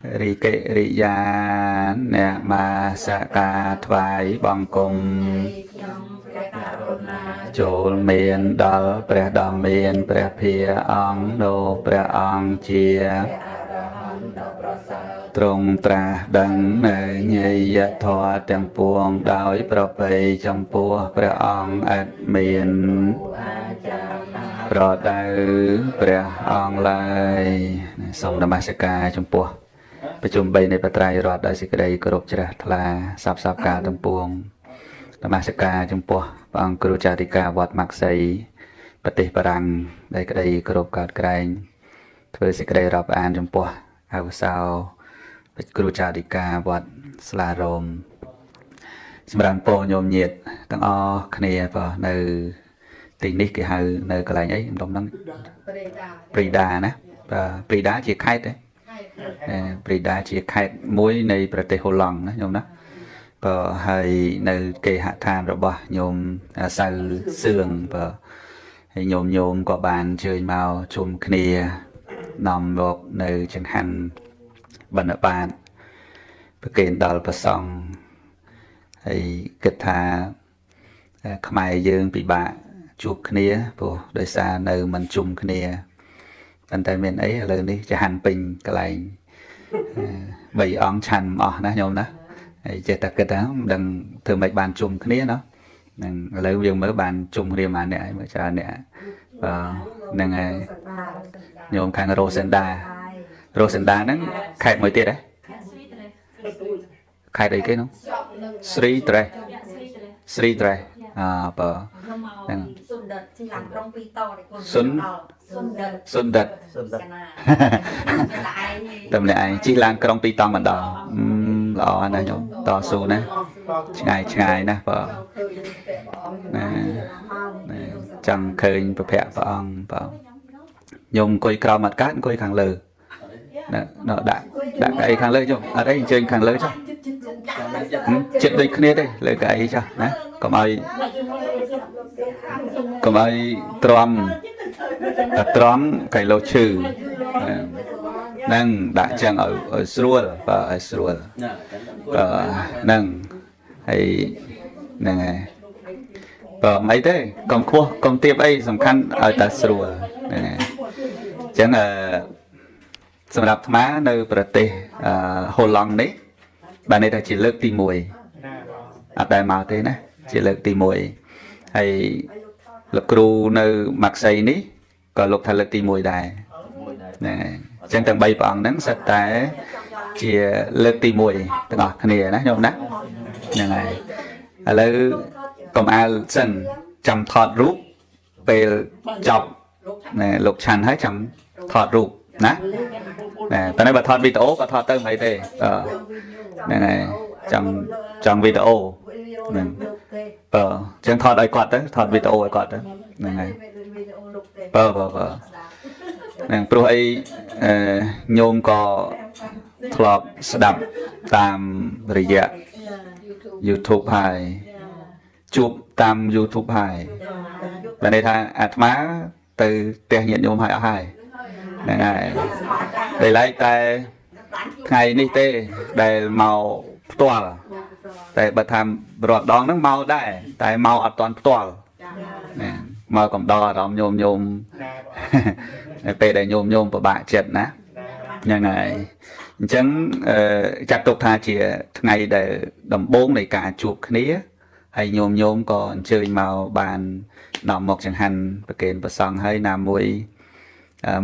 Ri kệ ri ya nè ma sa ca thoại bằng cùng chỗ miền đó pre đỏ miền pre phia ong nô pre ong chia trung tra đấng nơi nhị thọទាំងពួងដោយប្រពៃចំពោះព្រះអង្គអត់មានប្រដៅព្រះអង្គឡើយសូមនមស្ការចំពោះប្រជុំ3នៃបត្រៃរដ្ឋដោយសេចក្តីគោរពជ្រះថ្លាសពការទាំងពួងនមស្ការចំពោះព្រះអង្គគ្រូចារិកាវត្តម៉ាក់សីប្រទេសបារាំងដែលក្តីគោរពកោតក្រែងធ្វើសេចក្តីរាប់អានចំពោះអវសោគ្រូចារិកាវត្តស្លារោមសម្រាប់ពោញោមញាតទាំងអស់គ្នាបើនៅទីនេះគេហៅនៅកន្លែងអីខ្ញុំហ្នឹងព្រីដាណាព្រីដាជាខេត្តទេព្រីដាជាខេត្តមួយនៃប្រទេសហូឡង់ណាញោមណាបើហើយនៅគេហដ្ឋានរបស់ញោមសៅសឿងបើហើយញោមក៏បានអញ្ជើញមកជុំគ្នានាំមកនៅចង្ហាន់បណ្ឌបាតប្រគេនដល់ព្រះសង្ឃហើយគិតថាខ្មែរយើងពិបាកជួបគ្នាព្រោះដោយសារនៅមិនជុំគ្នាប៉ុន្តែមានអីឥឡូវនេះចង្ហាន់ពេញកន្លែង3អង្គឆាន់អស់ណាញោមណាហើយចេះតែគិតថាមិនដឹងធ្វើម៉េចបានជុំគ្នាណានឹងឥឡូវយើងមើលបានជុំគ្នាមកអ្នកឯងមើលច្រើនអ្នកហ្នឹងហើយញោមខាងរ៉ូសិនដាហ្នឹងខេត្តមួយទៀតហ៎ខេត្តអីគេនោះស្រីត្រេះបើហ្នឹងសុនដិតតែម្នាក់ឯងជិះឡានក្រុង2តង់បណ្ដោល្អណាស់ញោមតស៊ូណាឆ្ងាយណាបើណាចង់ឃើញប្រភពព្រះអង្គបើញោមអង្គុយក្រោមអត់កើតអង្គុយខាងលើណ៎ដាក់កៅអីខាងលើចុះអត់អីអញ្ជើញខាងលើចុះចិត្តដូចគ្នាទេលើកៅអីចុះណាកុំឲ្យទ្រាំកៃឡូឈឺហ្នឹងដាក់ចឹងឲ្យស្រួលបើឲ្យស្រួលហ្នឹងហើយហ្នឹងហើយបើមិនអីទេកុំខ្ពស់កុំទាបអីសំខាន់ឲ្យតែស្រួលហ្នឹងហើយអញ្ចឹងសម្រាប់អាត្មានៅប្រទេសហូឡង់នេះបានន័យថាជាលើកទី1អត់ដែលមកទេណាជាលើកទី1ហើយលោកគ្រូនៅម៉ាក់សីនេះក៏លោកថាលើកទី1ដែរហ្នឹងហើយអញ្ចឹងទាំង3ព្រះអង្គហ្នឹងសិតតែជាលើកទី1ទាំងអស់គ្នាណាញោមណាហ្នឹងហើយឥឡូវកុំអាលសិនចាំថតរូបពេលចប់លោកឆាន់ហើយចាំថតរូបណាតែបើថតវីដេអូក៏ថតទៅមិនអីទេហ្នឹងហើយចង់វីដេអូហ្នឹងបើចឹងថតឲ្យគាត់ទៅថតវីដេអូឲ្យគាត់ទៅហ្នឹងហើយបើហ្នឹងព្រោះអីញោមក៏ធ្លាប់ស្ដាប់តាមរយៈ YouTube ហើយជួបតាម YouTube ហើយបានន័យថាអាត្មាទៅផ្ទះញាតិញោមហើយអស់ហើយហ្នឹងហើយតែឡែកតែថ្ងៃនេះទេដែលមកផ្ទាល់តែបើថារាល់ដងហ្នឹងមកដែរតែមកអត់ទាន់ផ្ទាល់មកកំដរអារម្មណ៍ញោមពេលដែលញោមពិបាកចិត្តណាហ្នឹងហើយអញ្ចឹងចាត់ទុកថាជាថ្ងៃដែលដំបូងនៃការជួបគ្នាហើយញោមក៏អញ្ជើញមកបាននាំមកចង្ហាន់ប្រគេនព្រះសង្ឃហើយណាមួយ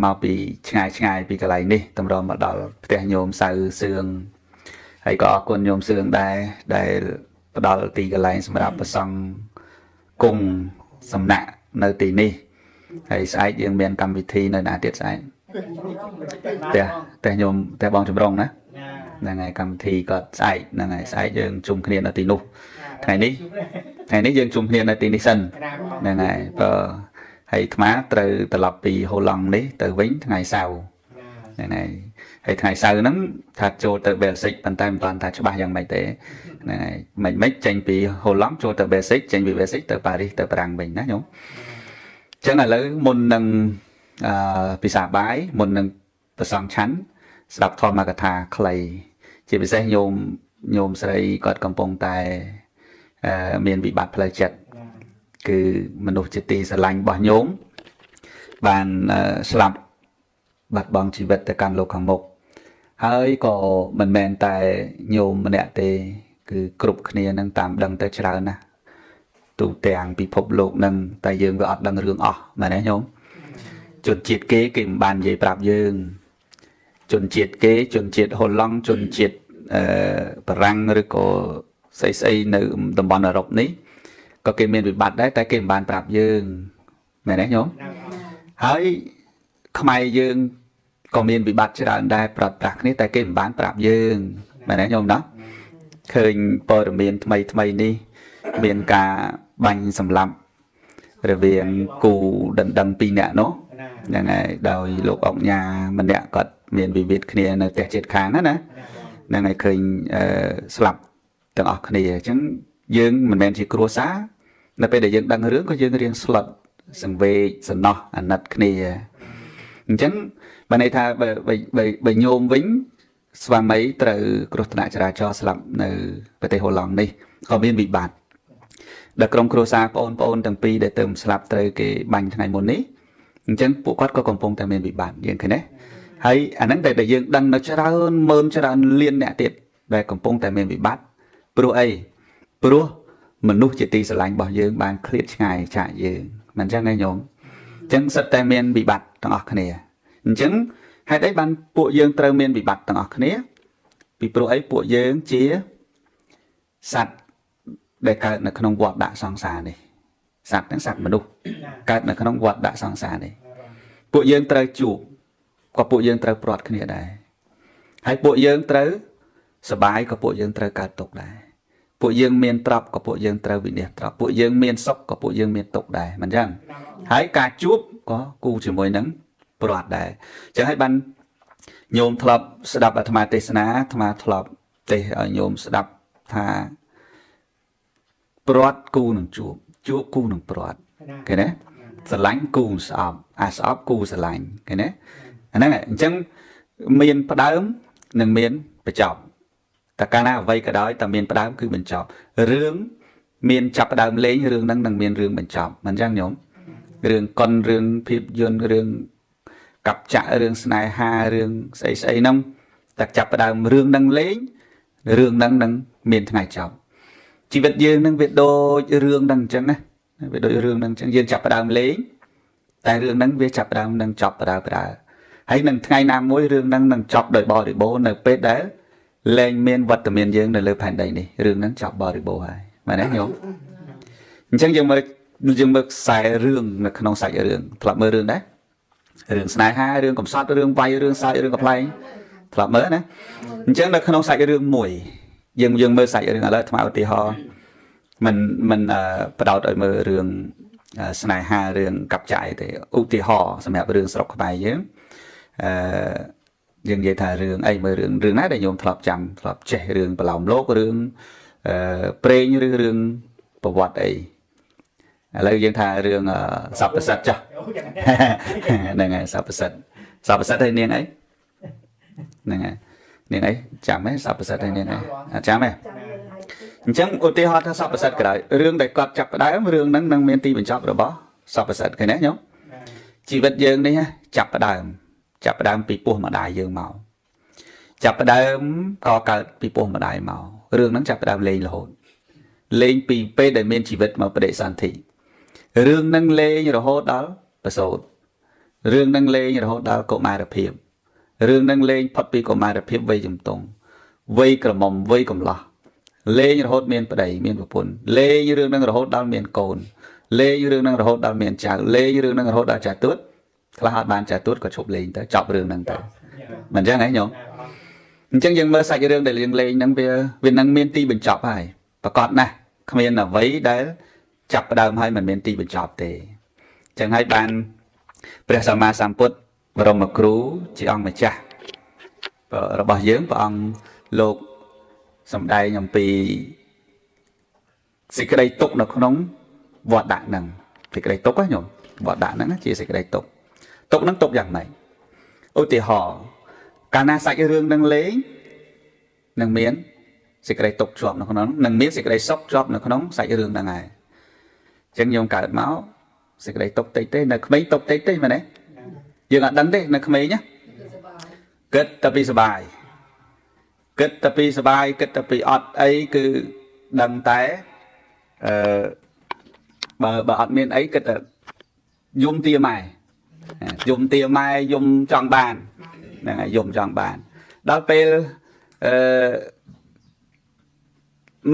មកពីឆ្ងាយពីកន្លែងនេះតម្រុំមកដល់ផ្ទះញោមសៅសឿងហើយក៏អរគុណញោមសឿងដែរដែលផ្ដល់ទីកន្លែងសម្រាប់ព្រះសង្ឃគង់សំណាក់នៅទីនេះហើយស្អែកយើងមានកម្មវិធីនៅណាទៀតស្អែកផ្ទះញោមផ្ទះបងចម្រុងណាហ្នឹងហើយកម្មវិធីក៏ស្អែកហ្នឹងហើយស្អែកយើងជុំគ្នានៅទីនោះថ្ងៃនេះយើងជុំគ្នានៅទីនេះសិនហ្នឹងហើយបើហើយអាត្មាត្រូវត្រឡប់ពីហូឡង់នេះទៅវិញថ្ងៃសៅរ៍ហ្នឹងហើយថ្ងៃសៅរ៍ហ្នឹងថាចូលទៅបែលសិចប៉ុន្តែមិនបានថាច្បាស់យ៉ាងម៉េចទេហ្នឹងហើយមិនចេញពីហូឡង់ចូលទៅបែលសិចចេញពីបែលសិចទៅប៉ារីសទៅប្រាំងវិញណាញោមអញ្ចឹងឥឡូវមុននឹងពិសាបាយមុននឹងប្រសងឆាន់ ស្ដាប់ធម្មកថាខ្លីជាពិសេសញោមស្រីគាត់កំពុងតែមានវិបត្តិផ្លូវចិត្តគឺមនុស្សជាទីស្រឡាញ់របស់ញោមបានស្លាប់បាត់បង់ជីវិតទៅកាន់លោកខាងមុខហើយក៏មិនមែនតែញោមម្នាក់ទេគឺគ្រប់គ្នានឹងតាមដឹងទៅច្រើនណាស់ទូទាំងពិភពលោកនឹងតែយើងវាអត់ដឹងរឿងអស់មែនទេញោមជនជាតិគេមិនបាននិយាយប្រាប់យើងជនជាតិគេជនជាតិហូឡង់ជនជាតិបារាំងឬក៏ស្អីនៅតំបន់អឺរ៉ុបនេះក៏គេមានវិបត្តិដែរតែគេមិនបានប្រាប់យើងមែនទេញោមហើយខ្មែរយើងក៏មានវិបត្តិច្រើនដែរប្រត់ប្រាស់គ្នាតែគេមិនបានប្រាប់យើងមែនទេញោមណាឃើញព័ត៌មានថ្មីនេះមានការបាញ់សម្លាប់រវាងគូដណ្ដឹង2នាក់នោះហ្នឹងហើយដោយលោកអុកញ៉ាម្នាក់គាត់មានវិវាទគ្នានៅផ្ទះជិតខាងណាហ្នឹងហើយឃើញស្លាប់ទាំងអស់គ្នាអញ្ចឹងយើងមិនមែនជាគ្រួសារនៅពេលដែលយើងដឹងរឿងក៏យើងរៀងស្លុតសង្វេគសំណោះអាណិតគ្នាអញ្ចឹងបើន័យថាបើញោមវិញស្វាមីត្រូវគ្រោះថ្នាក់ចរាចរណ៍ស្លាប់នៅប្រទេសហូឡង់នេះក៏មានវិបត្តិដល់ក្រុមគ្រួសារបងប្អូនទាំងពីរដែលទៅស្លាប់ត្រូវគេបាញ់ថ្ងៃមុននេះអញ្ចឹងពួកគាត់ក៏កំពុងតែមានវិបត្តិយើងឃើញទេហើយអាហ្នឹងតែយើងដឹងនៅច្រើនម៉ឺនច្រើនលានអ្នកទៀតដែលកំពុងតែមានវិបត្តិព្រោះអីព្រោះមនុស្សជាទីស្រឡាញ់របស់យើងបានឃ្លាតឆ្ងាយចាកយើងមិនអញ្ចឹងទេញោមអញ្ចឹងសិតតែមានវិបត្តិទាំងអស់គ្នាអញ្ចឹងហេតុអីបានពួកយើងត្រូវមានវិបត្តិទាំងអស់គ្នាពីព្រោះអីពួកយើងជាសត្វដែលកើតនៅក្នុងវដ្តដាក់សង្សារនេះសត្វទាំងសត្វមនុស្សកើតនៅក្នុងវដ្តដាក់សង្សារនេះពួកយើងត្រូវជួបក៏ពួកយើងត្រូវព្រាត់គ្នាដែរហើយពួកយើងត្រូវសបាយក៏ពួកយើងត្រូវកើតទុក្ខដែរពួកយើងមានទ្រព្យក៏ពួកយើងត្រូវវិនិច្ឆ័យទ្រព្យពួកយើងមានសុខក៏ពួកយើងមានទុក្ខដែរមិនអញ្ចឹងហើយការជួបក៏គូជាមួយនឹងព្រាត់ដែរអញ្ចឹងហើយបានញោមធ្លាប់ស្ដាប់អាត្មាទេសនាអាត្មាធ្លាប់ទេសឲ្យញោមស្ដាប់ថាព្រាត់គូនឹងជួបគូនឹងព្រាត់ឃើញទេស្រឡាញ់គូស្អប់អាស្អប់គូស្រឡាញ់ឃើញទេអាហ្នឹងអញ្ចឹងមានផ្ដើមនិងមានបញ្ចប់តែកាលណាអ្វីក៏ដោយតែមានផ្ដើមគឺបញ្ចប់រឿងមានចាប់ផ្ដើមលេងរឿងហ្នឹងនឹងមានរឿងបញ្ចប់មិនអញ្ចឹងញោមរឿងកុនរឿងភាពយន្តរឿងកັບចាក់រឿងស្នេហារឿងស្អីហ្នឹងតែចាប់ផ្ដើមរឿងហ្នឹងលេងរឿងហ្នឹងនឹងមានថ្ងៃចប់ជីវិតយើងនឹងវាដូចរឿងហ្នឹងអញ្ចឹងណាវាដូចរឿងហ្នឹងអញ្ចឹងយើងចាប់ផ្ដើមលេងតែរឿងហ្នឹងវាចាប់ផ្ដើមនឹងចប់ផ្ដើមហើយនឹងថ្ងៃណាមួយរឿងហ្នឹងនឹងចប់ដោយបរិបូរណ៍នៅពេលដែលលែងមានវត្តមានយើងនៅលើផែនដីនេះរឿងហ្នឹងចប់បរិបូរណ៍ហើយមែនទេញោមអញ្ចឹងយើងមើលខ្សែរឿងនៅក្នុងសាច់រឿងធ្លាប់មើលរឿងដែររឿងស្នេហារឿងកំសត់រឿងវាយរឿងសើចរឿងកំ pl ែងធ្លាប់មើលណាអញ្ចឹងនៅក្នុងសាច់រឿងមួយយើងមើលសាច់រឿងឥឡូវថ្មឧទាហរណ៍មិនបដោតឲ្យមើលរឿងស្នេហារឿងកັບចាយទេឧទាហរណ៍សម្រាប់រឿងស្រុកខ្មែរយើងយើងនិយាយថារឿងអីមើលរឿងណាដែលញោមធ្លាប់ចាំធ្លាប់ចេះរឿងប្រឡោមលោករឿងព្រេងឬរឿងប្រវត្តិអីឥឡូវយើងថារឿងសពសិទ្ធចាស់ហ្នឹងហើយសពសិទ្ធហើយនាងអីហ្នឹងហើយនាងអីចាំទេសពសិទ្ធហើយនាងអីចាំទេអញ្ចឹងឧទាហរណ៍ថាសពសិទ្ធក្រោយរឿងដែលគាត់ចាប់ផ្ដើមរឿងហ្នឹងនឹងមានទីបញ្ចប់របស់សពសិទ្ធឃើញទេញោមជីវិតយើងនេះចាប់ផ្ដើមពីពោះម្ដាយយើងមកចាប់ផ្ដើមក៏កើតពីពោះម្ដាយមករឿងហ្នឹងចាប់ផ្ដើមលេងរហូតលេងពីពេលដែលមានជីវិតមកបដិសន្ធិរឿងហ្នឹងលេងរហូតដល់ប្រសូតរឿងហ្នឹងលេងរហូតដល់កុមារភាពរឿងហ្នឹងលេងផុតពីកុមារភាពវ័យជំទង់វ័យក្រមុំវ័យកំឡោះលេងរហូតមានប្តីមានប្រពន្ធលេងរឿងហ្នឹងរហូតដល់មានកូនលេងរឿងហ្នឹងរហូតដល់មានចៅលេងរឿងហ្នឹងរហូតដល់ចាទួតខ្លះអត់បានចាទួតក៏ឈប់លេងទៅចប់រឿងហ្នឹងទៅមិនអញ្ចឹងហ៎ញោមអញ្ចឹងយើងមើលសាច់រឿងដែលយើងលេងហ្នឹងវានឹងមានទីបញ្ចប់ហើយប្រកបណាស់គ្មានអ្វីដែលចាប់ផ្ដើមហើយមិនមានទីបញ្ចប់ទេអញ្ចឹងហើយបានព្រះសម្មាសម្ពុទ្ធបរមគ្រូជាអង្គម្ចាស់របស់យើងព្រះអង្គលោកសម្ដែងអំពីសេចក្តីទុក្ខនៅក្នុងវត្តដាក់ហ្នឹងសេចក្តីទុក្ខញោមវត្តដាក់ហ្នឹងជាសេចក្តីទុក្ខហ្នឹងទុក្ខយ៉ាងម៉េចឧទាហរណ៍ កាលណាសាច់រឿងនឹងលេងនឹងមានសេចក្តីទុកជាប់នៅក្នុងនឹងមានសេចក្តីសុខជាប់នៅក្នុងសាច់រឿងហ្នឹងហើយអញ្ចឹងខ្ញុំកើតមកសេចក្តីទុកតិចទេនៅក្មេងទុកតិចទេមែនទេយើងអត់ដឹងទេនៅក្មេងណាគិតតែពីសុបាយគិតតែពីសុបាយគិតតែពីអត់អីគឺដឹងតែបើអត់មានអីគិតតែយំទាម៉ែយំទាម៉ែយំចង់បានហ្នឹងហើយយំចង់បានដល់ពេល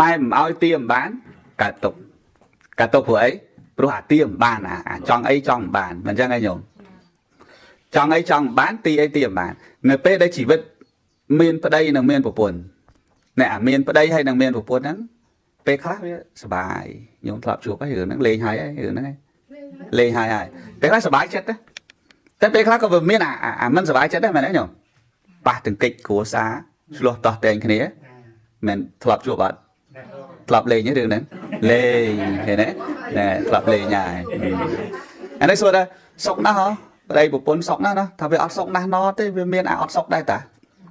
ម៉ែមិនឲ្យទាមិនបានកើតទុកព្រោះអីព្រោះអាទាមិនបានអាចង់អីចង់មិនបានមិនអញ្ចឹងឯងញោមចង់អីចង់មិនបានទីអីទាមិនបាននៅពេលដែលជីវិតមានប្តីនិងមានប្រពន្ធណែអាមានប្តីហើយនិងមានប្រពន្ធហ្នឹងពេលខ្លះវាសុបាយញោមធ្លាប់ជួបហើយរឿងហ្នឹងលេងហើយរឿងហ្នឹងលេងហើយពេលខ្លះសុបាយចិត្តតែពេលខ្លះក៏វាមានអាមិនសុបាយចិត្តដែរមែនទេញោមប៉ះទង្គិចគ្រួសារឆ្លោះតោះតែងគ្នាមិនធ្លាប់ជួបអត់ធ្លាប់លេងរឿងហ្នឹងលេងឃើញទេណែធ្លាប់លេងហើយអានេះសួរថាសុកណាស់ហ៎ប្តីប្រពន្ធសុកណាស់ណាថាវាអត់សុកណាស់ណទេវាមានអត់សុកដែរតា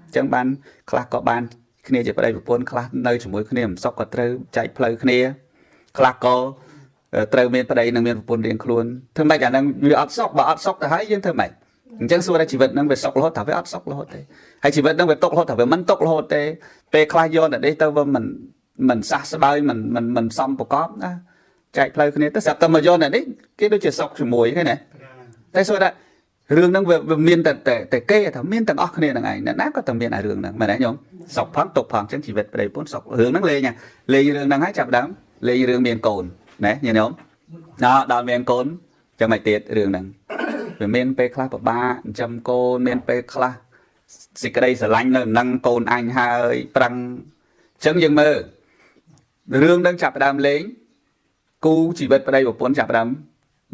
អញ្ចឹងបានខ្លះក៏បានគ្នាជាប្តីប្រពន្ធខ្លះនៅជាមួយគ្នាមិនសុកក៏ត្រូវចែកផ្លូវគ្នាខ្លះក៏ត្រូវមានប្តីនិងមានប្រពន្ធរៀងខ្លួនធ្វើម៉េចអាហ្នឹងវាអត់សុកបើអត់សុកទៅហើយយើងធ្វើម៉េចអញ្ចឹងសួរថាជីវិតហ្នឹងវាសុករហូតថាវាអត់សុករហូតទេហើយជីវិតហ្នឹងវាទុករហូតថាវាមិនទុករហូតទេពេលខ្លះយកតែនេះទៅវាមិនសះស្បើយមិនសមប្រកបណាចែកផ្លូវគ្នាទៅស្រាប់តែមកយកតែនេះគេដូចជាសុកជាមួយហ្នឹងណាតែសួរថារឿងហ្នឹងវាមានតែគេថាមានទាំងអស់គ្នាហ្នឹងឯងអ្នកណាក៏តែមានអារឿងហ្នឹងមែនទេញោមសុកផងទុកផងអញ្ចឹងជីវិតប្តីប្រពន្ធសុករឿងហ្នឹងលេងរឿងហ្នឹងហើយចាប់ដើមលេងរឿងមានកូនណាញោមដល់មានកូនចាំមិនទៀតរឿងហ្នឹងវាមានពេលខ្លះពិបាកចិញ្ចឹមកូនមានពេលខ្លះសេចក្តីស្រឡាញ់នៅនឹងកូនអញហើយប្រឹងអញ្ចឹងយើងមើលរឿងហ្នឹងចាប់ដើមលេងគូជីវិតប្តីប្រពន្ធចាប់ដើម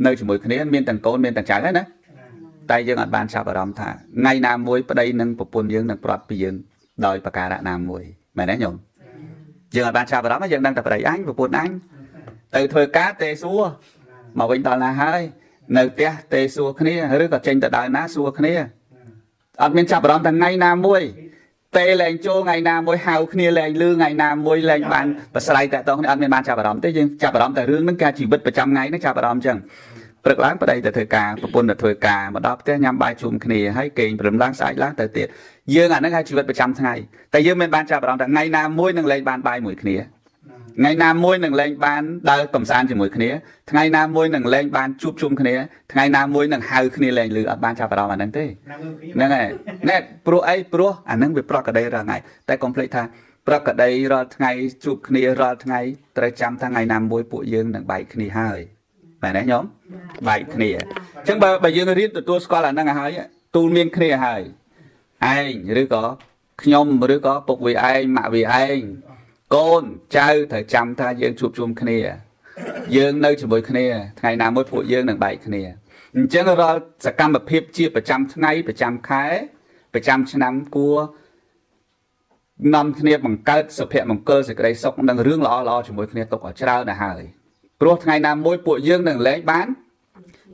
នៅជាមួយគ្នាមានទាំងកូនមានទាំងចៅហើយណាតែយើងអត់បានចាប់អារម្មណ៍ថាថ្ងៃណាមួយប្តីនិងប្រពន្ធយើងនឹងប្រត់ពីយើងដោយប្រការៈណាមួយមែនទេញោមយើងអត់បានចាប់អារម្មណ៍យើងដឹងតែប្តីអញប្រពន្ធអញទៅធ្វើការទេសួរមកវិញដល់ណាហើយនៅផ្ទះទេសួរគ្នាឬក៏ចេញទៅដើរណាសួរគ្នាអត់មានចាប់អារម្មណ៍ថាថ្ងៃណាមួយទេលែងចូលថ្ងៃណាមួយហៅគ្នាលែងលឺថ្ងៃណាមួយលែងបានប្រស្រ័យតែតគ្នាអត់មានបានចាប់អារម្មណ៍ទេយើងចាប់អារម្មណ៍តែរឿងហ្នឹងការជីវិតប្រចាំថ្ងៃហ្នឹងចាប់អារម្មណ៍អញ្ចឹងព្រឹកឡើងប្តីទៅធ្វើការប្រពន្ធទៅធ្វើការមកដល់ផ្ទះញ៉ាំបាយជុំគ្នាហើយគេងព្រលឹមឡើងស្អែកឡើងទៅទៀតយើងអាហ្នឹងហើយជីវិតប្រចាំថ្ងៃតែយើងមិនបានចាប់អារម្មណ៍ថាថ្ងៃណាមួយនឹងលែងបានបាយមួយគ្នាថ្ងៃណាមួយនឹងលែងបានដើរកំសាន្តជាមួយគ្នាថ្ងៃណាមួយនឹងលែងបានជួបជុំគ្នាថ្ងៃណាមួយនឹងហៅគ្នាលែងលឺអត់បានចាប់អារម្មណ៍អាហ្នឹងទេហ្នឹងហើយណែព្រោះអីព្រោះអាហ្នឹងវាប្រកក្តីរាល់ថ្ងៃតែកុំភ្លេចថាប្រកក្តីរាល់ថ្ងៃជួបគ្នារាល់ថ្ងៃត្រូវចាំថាថ្ងៃណាមួយពួកយើងនឹងបែកគ្នាហើយមែនទេញោមបែកគ្នាអញ្ចឹងបើយើងរៀនទទួលស្គាល់អាហ្នឹងហើយទូលមានគ្នាហើយឯងឬក៏ខ្ញុំឬក៏ពុកវាឯងម៉ាក់វាឯងកូនចៅត្រូវចាំថាយើងជួបជុំគ្នាយើងនៅជាមួយគ្នាថ្ងៃណាមួយពួកយើងនឹងបែកគ្នាអញ្ចឹងរាល់សកម្មភាពជាប្រចាំថ្ងៃប្រចាំខែប្រចាំឆ្នាំគួរនាំគ្នាបង្កើតសុភមង្គលសេចក្តីសុខនិងរឿងល្អៗជាមួយគ្នាទុកឲ្យច្រើនទៅហើយព្រោះថ្ងៃណាមួយពួកយើងនឹងលែងបាន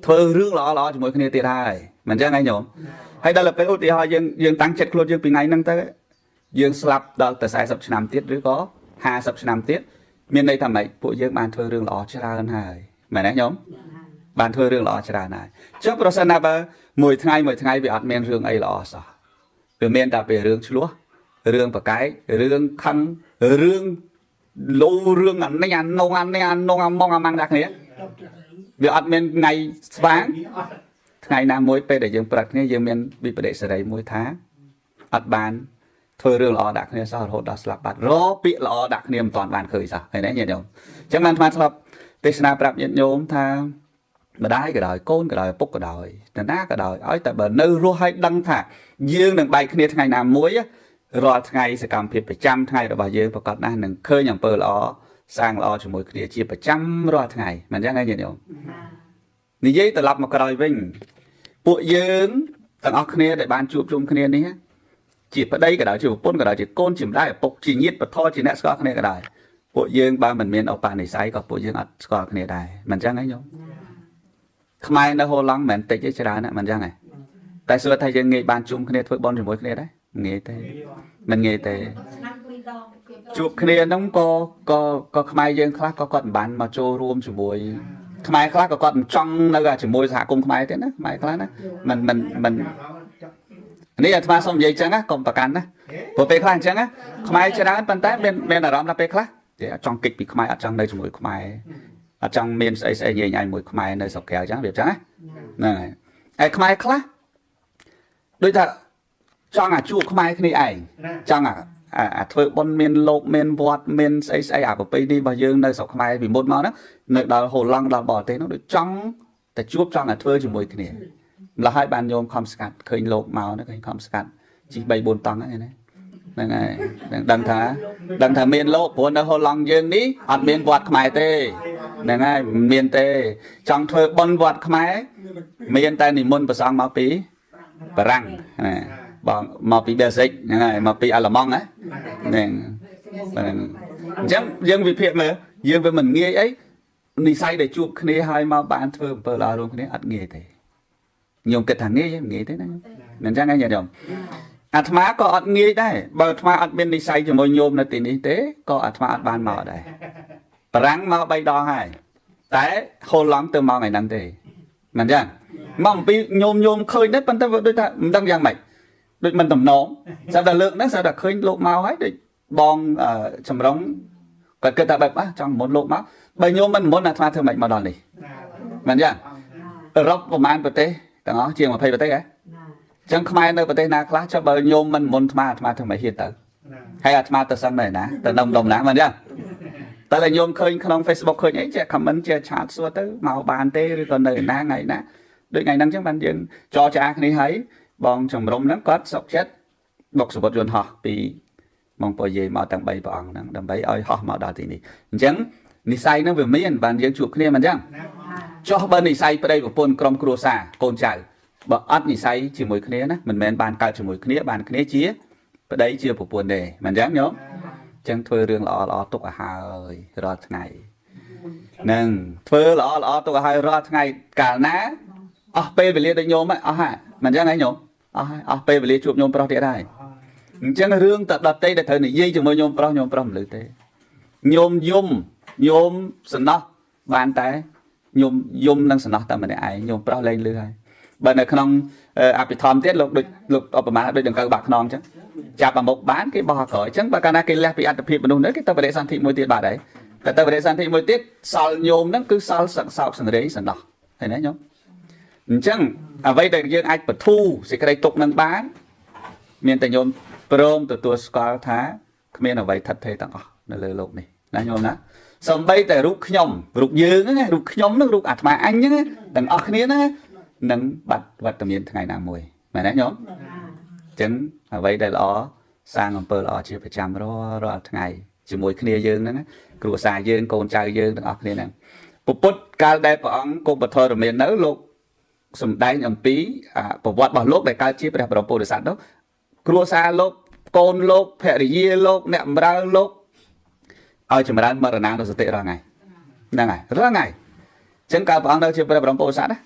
ធ្វើរឿងល្អៗជាមួយគ្នាទៀតហើយមិនអញ្ចឹងឯងញោមហើយដល់ពេលឧទាហរណ៍យើងតាំងចិត្តខ្លួនយើងពីថ្ងៃហ្នឹងទៅយើងស្លាប់ដល់ទៅ40ឆ្នាំទៀតឬក៏50ឆ្នាំទៀតមានន័យថាម៉េចពួកយើងបានធ្វើរឿងល្អច្រើនហើយមែនទេញោមបានធ្វើរឿងល្អច្រើនហើយចុះប្រសិនណាបើមួយថ្ងៃវាអត់មានរឿងអីល្អសោះវាមានតែពេលរឿងឆ្លោះរឿងប្រកែករឿងខឹងរឿងលោរឿងអានេះអានងអានេះអានងអាម៉ងអាម៉ាំងដាក់គ្នាវាអត់មានថ្ងៃស្វាងថ្ងៃណាមួយពេលដែលយើងប្រាប់គ្នាយើងមានវិបដិសេរីមួយថាអត់បានធ្វើរឿងល្អដាក់គ្នាសោះរហូតដល់ស្លាប់បាត់រពាក្យល្អដាក់គ្នាមិនទាន់បានឃើញសោះឃើញទេញាតិញោមអញ្ចឹងបានស្មាតស្លាប់ទេសនាប្រាប់ញាតិញោមថាម្ដាយក៏ដោយកូនក៏ដោយឪពុកក៏ដោយនរណាក៏ដោយឲ្យតែបើនៅរស់ឲ្យដឹងថាយើងនឹងបែកគ្នាថ្ងៃណាមួយរាល់ថ្ងៃសកម្មភាពប្រចាំថ្ងៃរបស់យើងប្រកបណាស់នឹងឃើញអំពើល្អសាងល្អជាមួយគ្នាជាប្រចាំរាល់ថ្ងៃមិនអញ្ចឹងទេញាតិញោមនិយាយត្រឡប់មកក្រោយវិញពួកយើងទាំងអស់គ្នាដែលបានជួបជុំគ្នានេះជាប្តីក៏ដោយជាប្រពន្ធក៏ដោយជាកូនជាម្ដាយឪពុកជាញាតិបធរជាអ្នកស្គាល់គ្នាក៏ដោយពួកយើងបើមិនមានឧបនិស្ស័យក៏ពួកយើងអត់ស្គាល់គ្នាដែរមិនអញ្ចឹងទេញោមខ្មែរនៅហូឡង់មិនមែនតិចទេច្រើនណាស់មិនអញ្ចឹងទេតែសួរថាយើងងាយបានជុំគ្នាធ្វើបន់ជាមួយគ្នាដែរ nghe thế mình nghe thế chụp kia nó có khai dương khác có còn bán mà cho rôm chỉ mùi khai khác có còn trong nó là chỉ mùi hạ cùng khai thế đó khai khác đó mìnhนี่อาตมาสมยัยจังอ่ะกรมประกันนะพอไปคลางจังอ่ะขมายจะได้ปันแต่เมนอารมณ์เราไปคลาเดี๋ยวจังกิจปีขมายอาจังในสมุยขมายอาจังเมนไอ้ใหญ่ๆมวยขมายในสกแก้วจังเดี๋ยวจังอ่ะนั่นไอ้ขมายคลาโดยถ้าจังอ่ะจูขมายนี่ไอ้จังอ่ะเธอบนเมนโลกเมนวัดเมนไอ้อาไปดีบางอย่างในสกขมายbị một máu đóในดาวโหลังดาวบ่อเต้nóโดยจังแต่จูบจังอ่ะเธอจะมวยนี่là hai bàn nhôm không scat khơi lột màu nó khơi không scat chỉ bay bốn tầng này này đằng thà miền lột của nó hồ lòng dương ní ăn miền vọt khmai tê này ngay miền tê trong thuê bôn vọt khmai miền tây thì môn bờ sông màu pí bờ răng này bọn màu pí bờ xích này màu pí alamong ấy này dân vì phiền mà dân với mình nghe ấy đi say để chụp cái hai màu bán thuê bờ là luôn cái ăn nghe thế nhung kịch thằng nghĩ thế này mình ra ngay nhà đồng atma có ăn nghĩ đây bờ atma ăn bên đi say cho môi nhôm là tiền y tế có atma ăn ban màu đây răng màu bay đo hay tại hôn lắm từ màu ngày nắng thế mình ra mong bị nhôm khơi đất ban tay đôi ta đang giang mày đôi mình tầm nón sao đã lượng đó sao đã khơi lộ màu hết đi bong chầm rống còn cơ ta bẹp á trong một lộ máu bởi nhôm mình muốn atma thương mệnh màu đỏ này mình ra róc của man bờ tê đó chiều mà phê bờ tê á chẳng khai nơi bờ tê na class cho bờ nhôm mình muốn atma thương mệnh hiện tử hay atma từ sang này nè từ đồng nè mình ra tại là nhôm khơi không Facebook khơi ấy che comment che chat xua tới màu bàn tê rồi còn đời na ngày nè đôi ngày năng chẳng ban dừng cho cha cái này thấy bong chồng rồng nó có sọc chết bọc sụp ruột họ bị mong bồi gì mà tặng bay bong năng đầm bay ơi họ mà đào thì này chẳng ni say nó về miền bàn dừng chuột kia mà chẳng cho bên ni say ở đây của pôn krom krosa côn chạy bờ ắt ni say chỉ mùi kia nè mình men bàn cao chỉ mùi kia bàn kia chia ở đây chưa của pôn đề mình chẳng nhớ chẳng thuê riêng lọ tục à hai rót ngày nâng thuê lọ tục à hai rót ngày cả ná pe về đây nhôm ấy ha mình chẳng ấy nhôm pe về chụp nhôm pro thế đây chẳng riêng tập đặt tay để thời này dây chừng mới nhôm pro lử thế nhôm sần nó bàn tay nhôm năng sần nó ta mình ai nhôm pro lên lư hay bên này không áp thom tiết lục ở mà đây đừng cơ bạc non chứ chạp bằng một bán cái bò cởi chẳng bà cana cái lẹ bị ăn tập hiệp nữa cái ta phải để san thị môi tiết bà đấy ta phải để san thị môi tiết sal nhôm nó cứ sal sần đấy sần đỏ thấy đấy nhóc chẳng vậy để riêng ai bật thu sẽ cái đây tục năng bán miền tây nhôm prom từ tua scar thá miền ở vậy thật thề tặng nó lừa lộn này là nhôm đó xong bây tại rút nhom rút dương á rút nhom nó rút mà anh nhá tặng ở cái này nâng bật vật tầm miền ngày nào mùi mà đấy nhôm chẳng vậy đây là sang ông bơ là chưa phải chăm rồi ngày chỉ mùi kia dương đó cửa xài dương con trai dương được ở kia này bút cao đây bọn cô bật thôi rồi miền nấu luôn sầm đai nhầm pí bộ vật bảo lốp để cao chi phải bảo bộ để sẵn đó cửa xa lốp con lốp hệ gì lốp nẹm ra lốp ở chừng ra mà nào nó sẽ tệ ra ngày rất ngày chẳng cả bọn đâu chưa phải bảo bộ sẵn đấy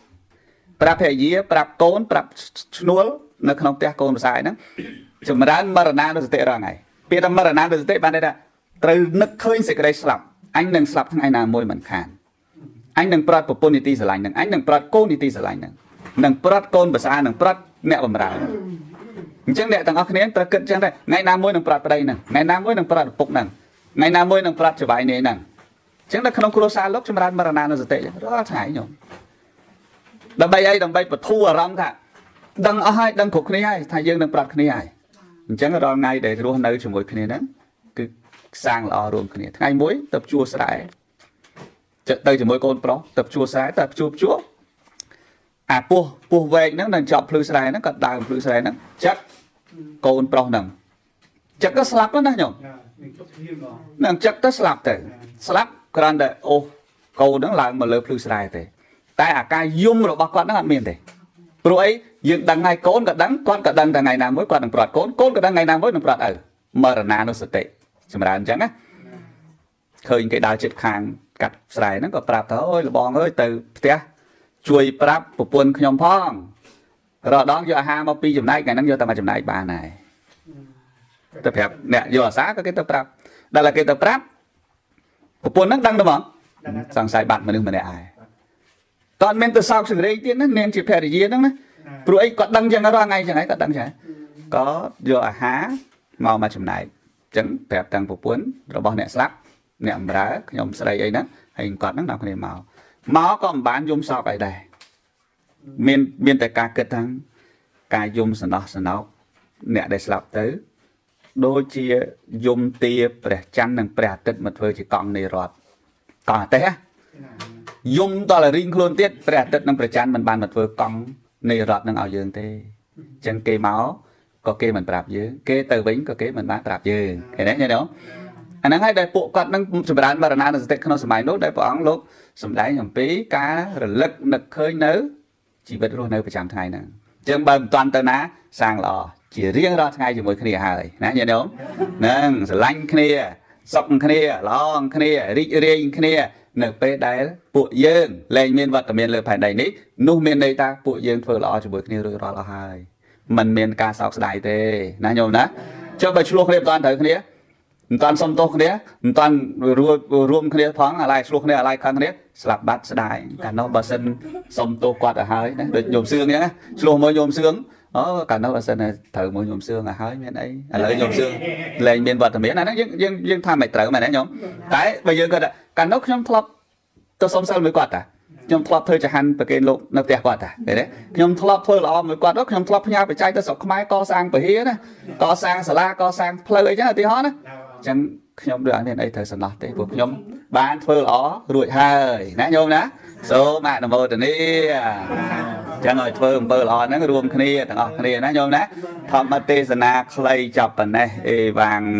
bạp hệ gì bạp con bạp nuôi nó không tiếc con sai đó chừng ra mà nào nó sẽ tệ ra ngày bây giờ mà nào nó sẽ tệ ban đây là từ nước khơi sẽ cái đây sập anh đừng sập ngày nào môi mình khàn anh đừng prat opportunity sẽ lành đừng anh đừng prat quantity sẽ lành đừng prat con bờ xa đừng prat mẹ bầm rào chẳng lẽ thằng óc này ta cận chẳng đây ngày nào môi đừng prat vào đây nè ngày nào môi đừng prat phục nè ngày nào môi đừng prat cho bài này nè chẳng là không có xa lúc chừng ra mà nào nó sẽ tệ rất thải nhổ đầm bay ấy đầm bay bật thu ở rong thà đừng ở hai đừng cục này hay thay dương đừng prat này hay chẳng là đo ngay để luôn nơi chừng ngồi này đó cứ sang là luôn này ngày muối tập chua sải tới chỉ mỗi con pro tập chua sái tập chua chúa pua về nó đang chọn phơi sái nó còn đào phơi sái nó chắc con pro nằng chắc có slap đó nhỉ nằng chắc có slap còn để ô câu nó lại mà lơ phơi sái thế tại cái zoom rồi bác quan nó ăn miền thế rồi ấy dựng đằng ngày con cả đằng ngày nào mới quan đằng prot con cả đằng ngày nào mới đằng prot ở mà là nó sẽ tệ chừng nào chẳng á khơi cái đào chết hàng cắt sài nó có prap thôi là bong ơi từ té chui prap của quân nhom phong rồi đón cho ha mà pi chùm này ngày nó vô ta mà chùm này bà này tập hẹp nè vô xã có cái tập rap đây là cái tập rap của buồn nó đăng đúng không sang sai bạn mà đừng mà nè ai còn men từ sau sự đây tiên nó nên chỉ phải gì đó rồi ấy có đăng chẳng ra ngay chẳng ấy có đăng chẳng có vô há màu mà chùm này chẳng đẹp tăng của buồn rồi bao nè slap nè đá nhom sợi ấy đó hình còn nó nào cái màu máu có bán dùng sao cái đây miền tại ca kết thắng ca dùng sẵn nó nè để slap tới đôi chia dùng tia bẻ chăn đằng bẻ tết mà thôi chỉ còn này rồi còn thế dùng to là riêng luôn tiết bẻ tết đằng bẻ chăn mình bàn mà thôi còn này rồi đằng ao dương thế chân cây máu có cây mình bạp dưới cây tờ bính có cây mình bán bạp dưới cái đấy nhớ đúng anh nói đây bộ quạt đang sầm đàn mà là sẽ không sầm máy nốt đây bộ ống lúc sầm đáy nhầm pí cá rồi lực nực khơi nớ chỉ biết luôn nơi phải chạm thay nè chân bầm toàn tờ ná sang lò chỉ riêng ra ngay chỉ mỗi kia hơi nè nhớ đúng nâng lanh kia sọc kia lon kia riêng kia nực pe đấy bộ dương lên miền vật miền lệ phải đầy nít nu miền đây ta bộ dương phơi lò chỉ mỗi kia rồi là hai mình miền ca sọc đại tê nè nhôm nè cho bà chuộc lên toàn thời kia toàn xong tốt kia toàn rùm kia thoáng lại chuộc kia lại khăn kia slap bát đại cả nó bà sân xong tốt quạt ở hơi được nhôm xương nhá chuộc mới nhôm xương cả nó bà sân này thử mới nhôm xương ở hơi miền ấy lấy nhôm xương lên miền vật miền này nó nhưng tham mày tự mày đấy nhóm đấy bây giờ cả nó trong club tôi xong sao mới quạt à nhom club thôi chẳng hạn cái lục nó tẹt quạt à đấy nhom club thôi là mới quạt đó nhom club nhau phải chạy tới sọc máy co sang phải hía đó co sang sala co sang play chứ là tí hót đó chẳng nhom được nên đây thời sầm lọt đấy buộc nhom bán phơi ló ruồi hơi nè nhom nè số mạng là một đi chẳng rồi phơi ló nó rùm kia thằng kia nè nhom nè thầm mà tê sana clay chập này vàng